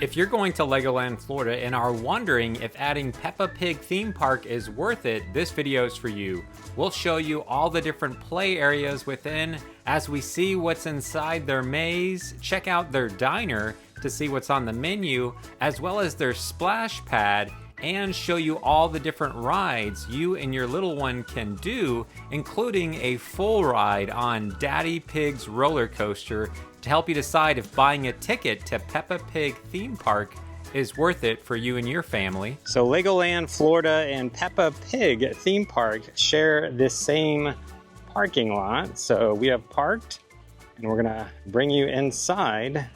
If you're going to Legoland, Florida and are wondering if adding Peppa Pig Theme Park is worth it, this video is for you. We'll show you all the different play areas within as we see what's inside their maze, check out their diner to see what's on the menu, as well as their splash pad, and show you all the different rides you and your little one can do, including a full ride on Daddy Pig's roller coaster to help you decide if buying a ticket to Peppa Pig Theme Park is worth it for you and your family. So Legoland, Florida and Peppa Pig Theme Park share this same parking lot. So we have parked and we're gonna bring you inside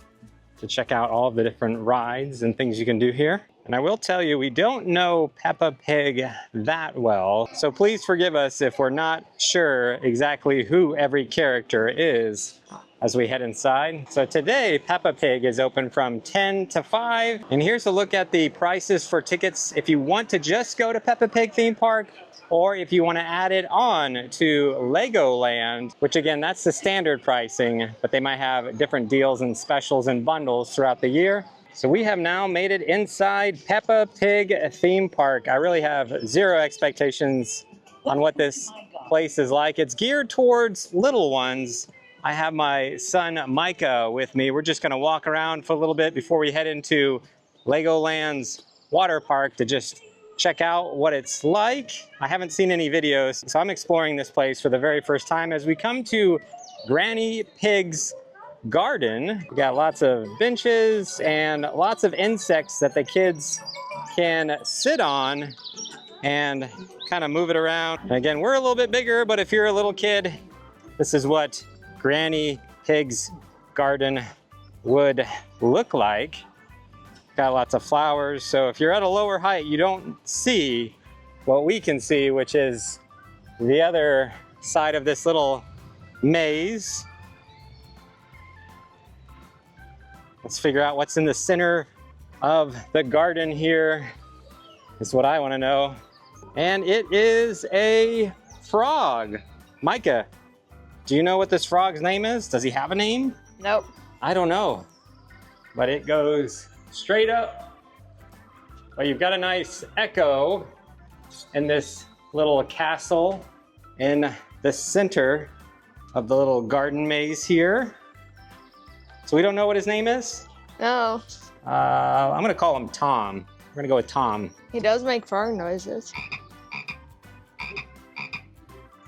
to check out all the different rides and things you can do here. And I will tell you, we don't know Peppa Pig that well, so please forgive us if we're not sure exactly who every character is as we head inside. So today, Peppa Pig is open from 10 to 5. And here's a look at the prices for tickets if you want to just go to Peppa Pig Theme Park, or if you want to add it on to Legoland, which again, that's the standard pricing, but they might have different deals and specials and bundles throughout the year. So we have now made it inside Peppa Pig Theme Park. I really have zero expectations on what this place is like. It's geared towards little ones. I have my son Micah with me. We're just gonna walk around for a little bit before we head into Legoland's water park to just check out what it's like. I haven't seen any videos, so I'm exploring this place for the very first time as we come to Granny Pig's garden. We got lots of benches and lots of insects that the kids can sit on and kind of move it around. And again, we're a little bit bigger, but if you're a little kid, this is what Granny Pig's garden would look like. Got lots of flowers, so if you're at a lower height, you don't see what we can see, which is the other side of this little maze. Let's figure out what's in the center of the garden here, is what I want to know. And it is a frog. Micah, do you know what this frog's name is? Does he have a name? Nope. I don't know, but it goes straight up. Well, you've got a nice echo in this little castle in the center of the little garden maze here. So we don't know what his name is? No. I'm gonna call him Tom. We're gonna go with Tom. He does make frog noises.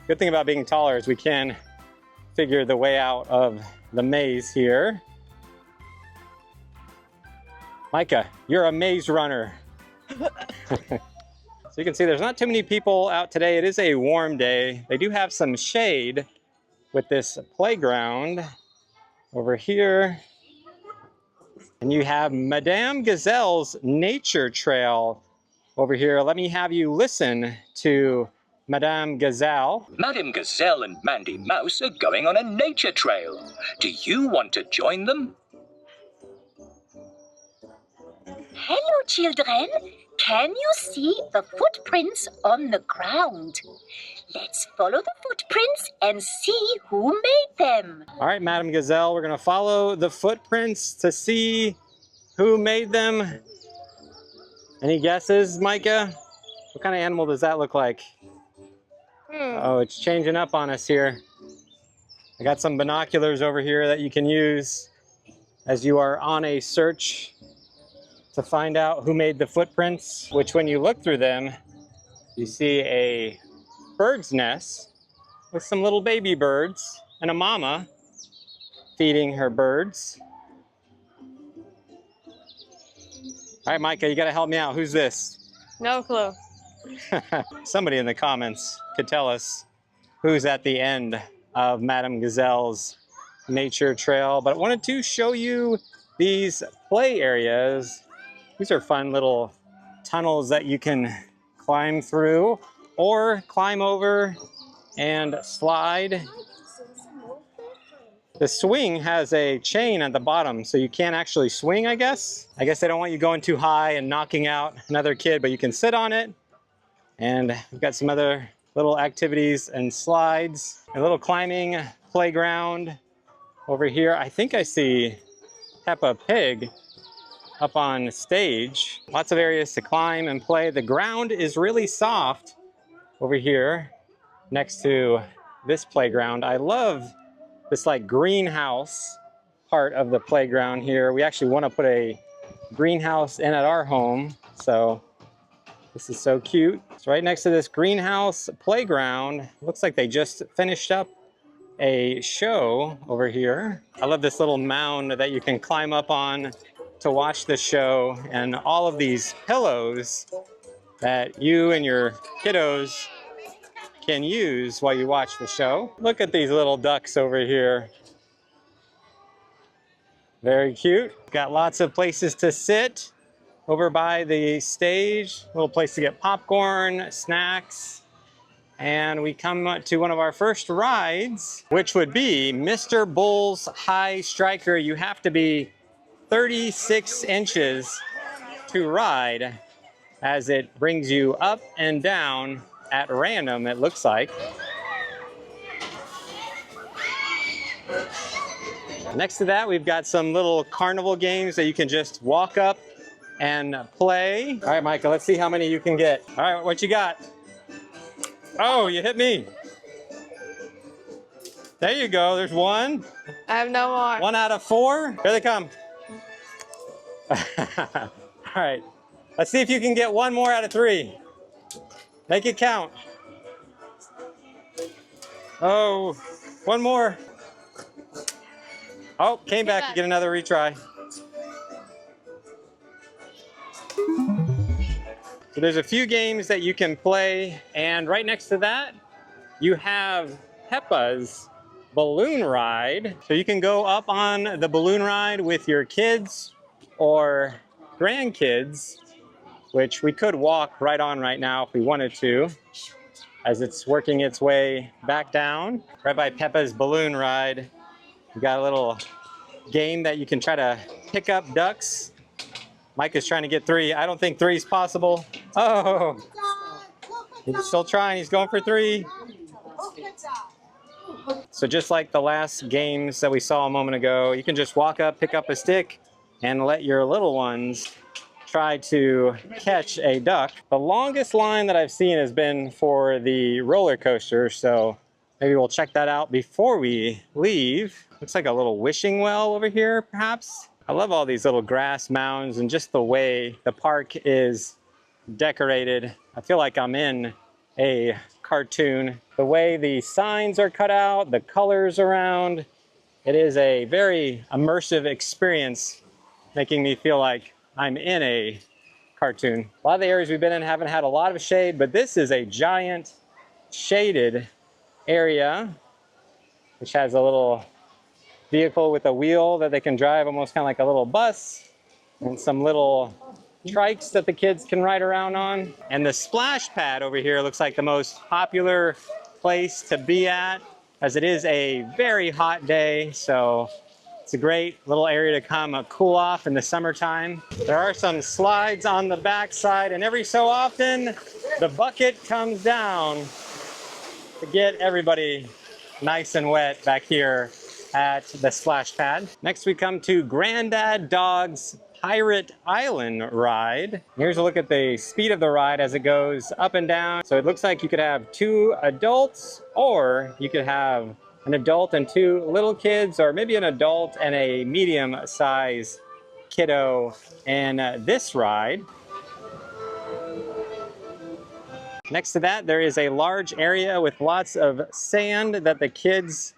Good thing about being taller is we can figure the way out of the maze here. Micah, you're a maze runner. So you can see there's not too many people out today. It is a warm day. They do have some shade with this playground over here. And you have Madame Gazelle's nature trail over here. Let me have you listen to Madame Gazelle. Madame Gazelle and Mandy Mouse are going on a nature trail. Do you want to join them? Hello, children. Can you see the footprints on the ground? Let's follow the footprints and see who made them. All right, Madame Gazelle, we're gonna follow the footprints to see who made them. Any guesses, Micah? What kind of animal does that look like? Oh, it's changing up on us here. I got some binoculars over here that you can use as you are on a search to find out who made the footprints, which when you look through them, you see a bird's nest with some little baby birds and a mama feeding her birds. All right, Micah, you gotta help me out. Who's this? No clue. Somebody in the comments could tell us who's at the end of Madame Gazelle's nature trail, but I wanted to show you these play areas. These are fun little tunnels that you can climb through or climb over and slide. The swing has a chain at the bottom, so you can't actually swing, I guess. I guess they don't want you going too high and knocking out another kid, but you can sit on it. And we've got some other little activities and slides. A little climbing playground over here. I think I see Peppa Pig up on stage. Lots of areas to climb and play. The ground is really soft over here next to this playground. I love this like greenhouse part of the playground here. We actually want to put a greenhouse in at our home, so this is so cute. It's right next to this greenhouse playground. Looks like they just finished up a show over here. I love this little mound that you can climb up on to watch the show, and all of these pillows that you and your kiddos can use while you watch the show. Look at these little ducks over here. Very cute. Got lots of places to sit over by the stage. A little place to get popcorn, snacks. And we come to one of our first rides, which would be Mr. Bull's High Striker. You have to be 36 inches to ride, as it brings you up and down at random, it looks like. Next to that, we've got some little carnival games that you can just walk up and play. All right, Micah, let's see how many you can get. All right, what you got? Oh, you hit me. There you go, there's one. I have no more. 1 out of 4. Here they come. All right, let's see if you can get 1 more out of 3. Make it count. Oh, 1 more. Oh, came back. You get another retry. So there's a few games that you can play, and right next to that, you have Peppa's balloon ride. So you can go up on the balloon ride with your kids or grandkids, which we could walk right on right now if we wanted to, as it's working its way back down. Right by Peppa's balloon ride, we got a little game that you can try to pick up ducks. Mike is trying to get 3. I don't think 3 is possible. Oh, he's still trying. He's going for 3. So just like the last games that we saw a moment ago, you can just walk up, pick up a stick, and let your little ones try to catch a duck. The longest line that I've seen has been for the roller coaster, so maybe we'll check that out before we leave. Looks like a little wishing well over here, perhaps. I love all these little grass mounds and just the way the park is decorated. I feel like I'm in a cartoon. The way the signs are cut out, the colors around, it is a very immersive experience, making me feel like I'm in a cartoon. A lot of the areas we've been in haven't had a lot of shade, but this is a giant shaded area, which has a little vehicle with a wheel that they can drive, almost kind of like a little bus, and some little trikes that the kids can ride around on. And the splash pad over here looks like the most popular place to be at, as it is a very hot day, so it's a great little area to come cool off in the summertime. There are some slides on the back side, and every so often the bucket comes down to get everybody nice and wet back here at the splash pad. Next we come to Grandad Dog's Pirate Island ride. Here's a look at the speed of the ride as it goes up and down. So it looks like you could have 2 adults, or you could have an adult and 2 little kids, or maybe an adult and a medium-sized kiddo in this ride. Next to that, there is a large area with lots of sand that the kids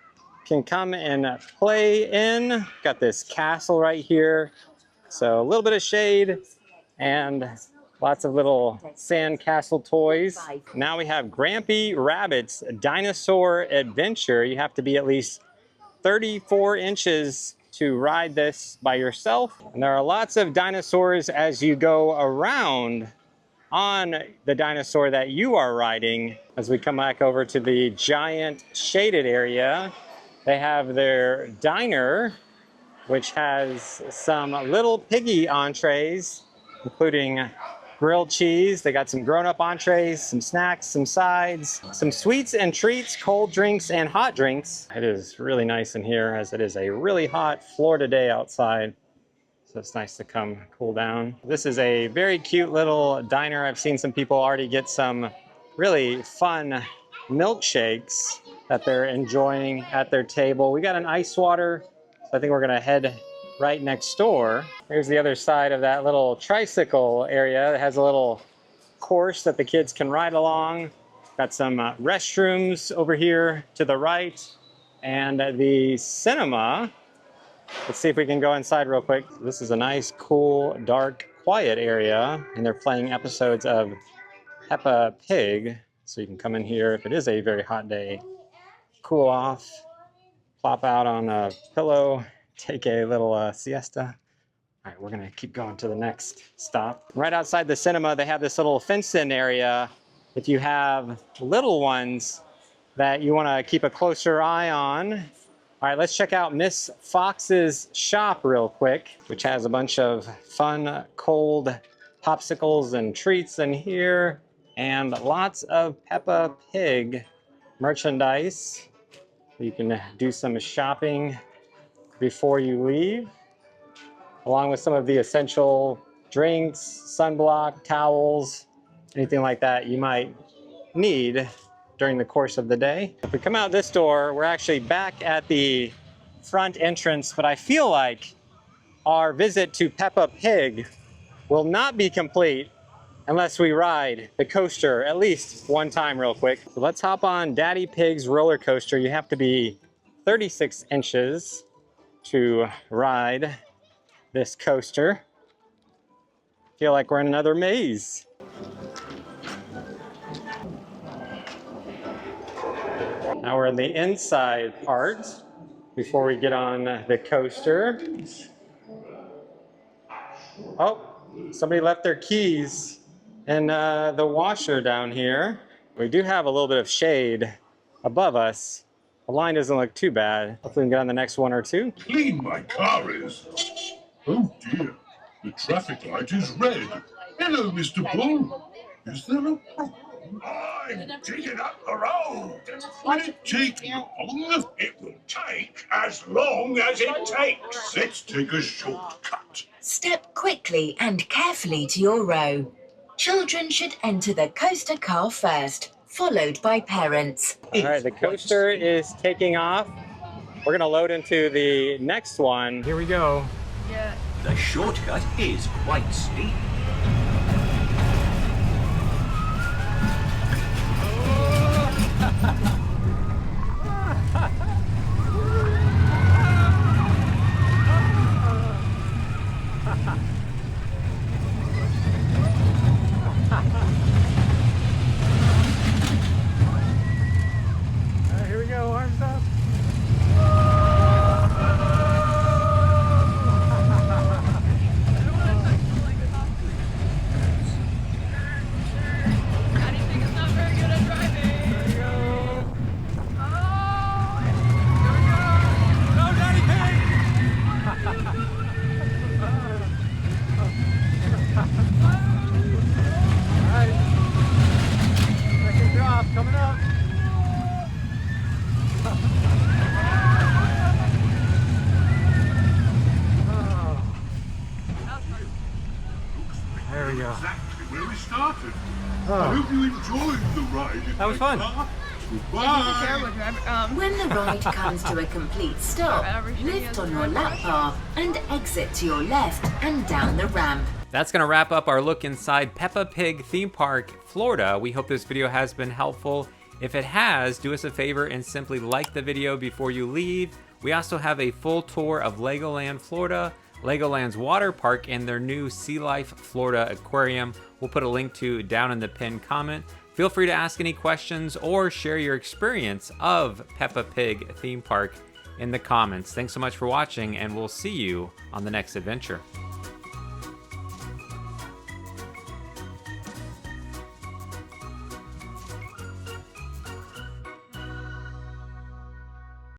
can come and play in. Got this castle right here. So a little bit of shade and lots of little sand castle toys. Now we have Grampy Rabbit's Dinosaur Adventure. You have to be at least 34 inches to ride this by yourself. And there are lots of dinosaurs as you go around on the dinosaur that you are riding. As we come back over to the giant shaded area, they have their diner, which has some little piggy entrees, including grilled cheese. They got some grown-up entrees, some snacks, some sides, some sweets and treats, cold drinks and hot drinks. It is really nice in here, as it is a really hot Florida day outside. So it's nice to come cool down. This is a very cute little diner. I've seen some people already get some really fun milkshakes that they're enjoying at their table. We got an ice water, so I think we're gonna head right next door. Here's the other side of that little tricycle area. It has a little course that the kids can ride along. Got some restrooms over here to the right, and the cinema. Let's see if we can go inside real quick. This is a nice, cool, dark, quiet area, and they're playing episodes of Peppa Pig. So you can come in here if it is a very hot day, cool off, plop out on a pillow, take a little siesta. All right, we're gonna keep going to the next stop. Right outside the cinema, they have this little fenced-in area. If you have little ones that you wanna keep a closer eye on. All right, let's check out Miss Fox's shop real quick, which has a bunch of fun, cold popsicles and treats in here, and lots of Peppa Pig merchandise. You can do some shopping before you leave, along with some of the essential drinks, sunblock, towels, anything like that you might need during the course of the day. If we come out this door, we're actually back at the front entrance, but I feel like our visit to Peppa Pig will not be complete unless we ride the coaster at least one time real quick. So let's hop on Daddy Pig's roller coaster. You have to be 36 inches to ride this coaster. Feel like we're in another maze. Now we're in the inside part before we get on the coaster. Oh, somebody left their keys in the washer down here. We do have a little bit of shade above us. The line doesn't look too bad. Hopefully we can get on the next one or two. Clean my car is. Oh dear, the traffic light is red. Hello, Mr. Bull. Is there a problem? I'm digging up the road. Will it take long? It will take as long as it takes. Let's take a shortcut. Step quickly and carefully to your row. Children should enter the coaster car first, followed by parents. All right, the coaster is taking off. We're gonna load into the next one. Here we go. Yeah. The shortcut is quite steep. Here we go, arms up. Coming up. There we go. Exactly where we started. I hope you enjoyed the ride. That was fun. Goodbye. When the ride comes to a complete stop, lift on your lap bar and exit to your left and down the ramp. That's gonna wrap up our look inside Peppa Pig Theme Park, Florida. We hope this video has been helpful. If it has, do us a favor and simply like the video before you leave. We also have a full tour of Legoland, Florida, Legoland's water park, and their new Sea Life Florida aquarium. We'll put a link to down in the pinned comment. Feel free to ask any questions or share your experience of Peppa Pig Theme Park in the comments. Thanks so much for watching, and we'll see you on the next adventure.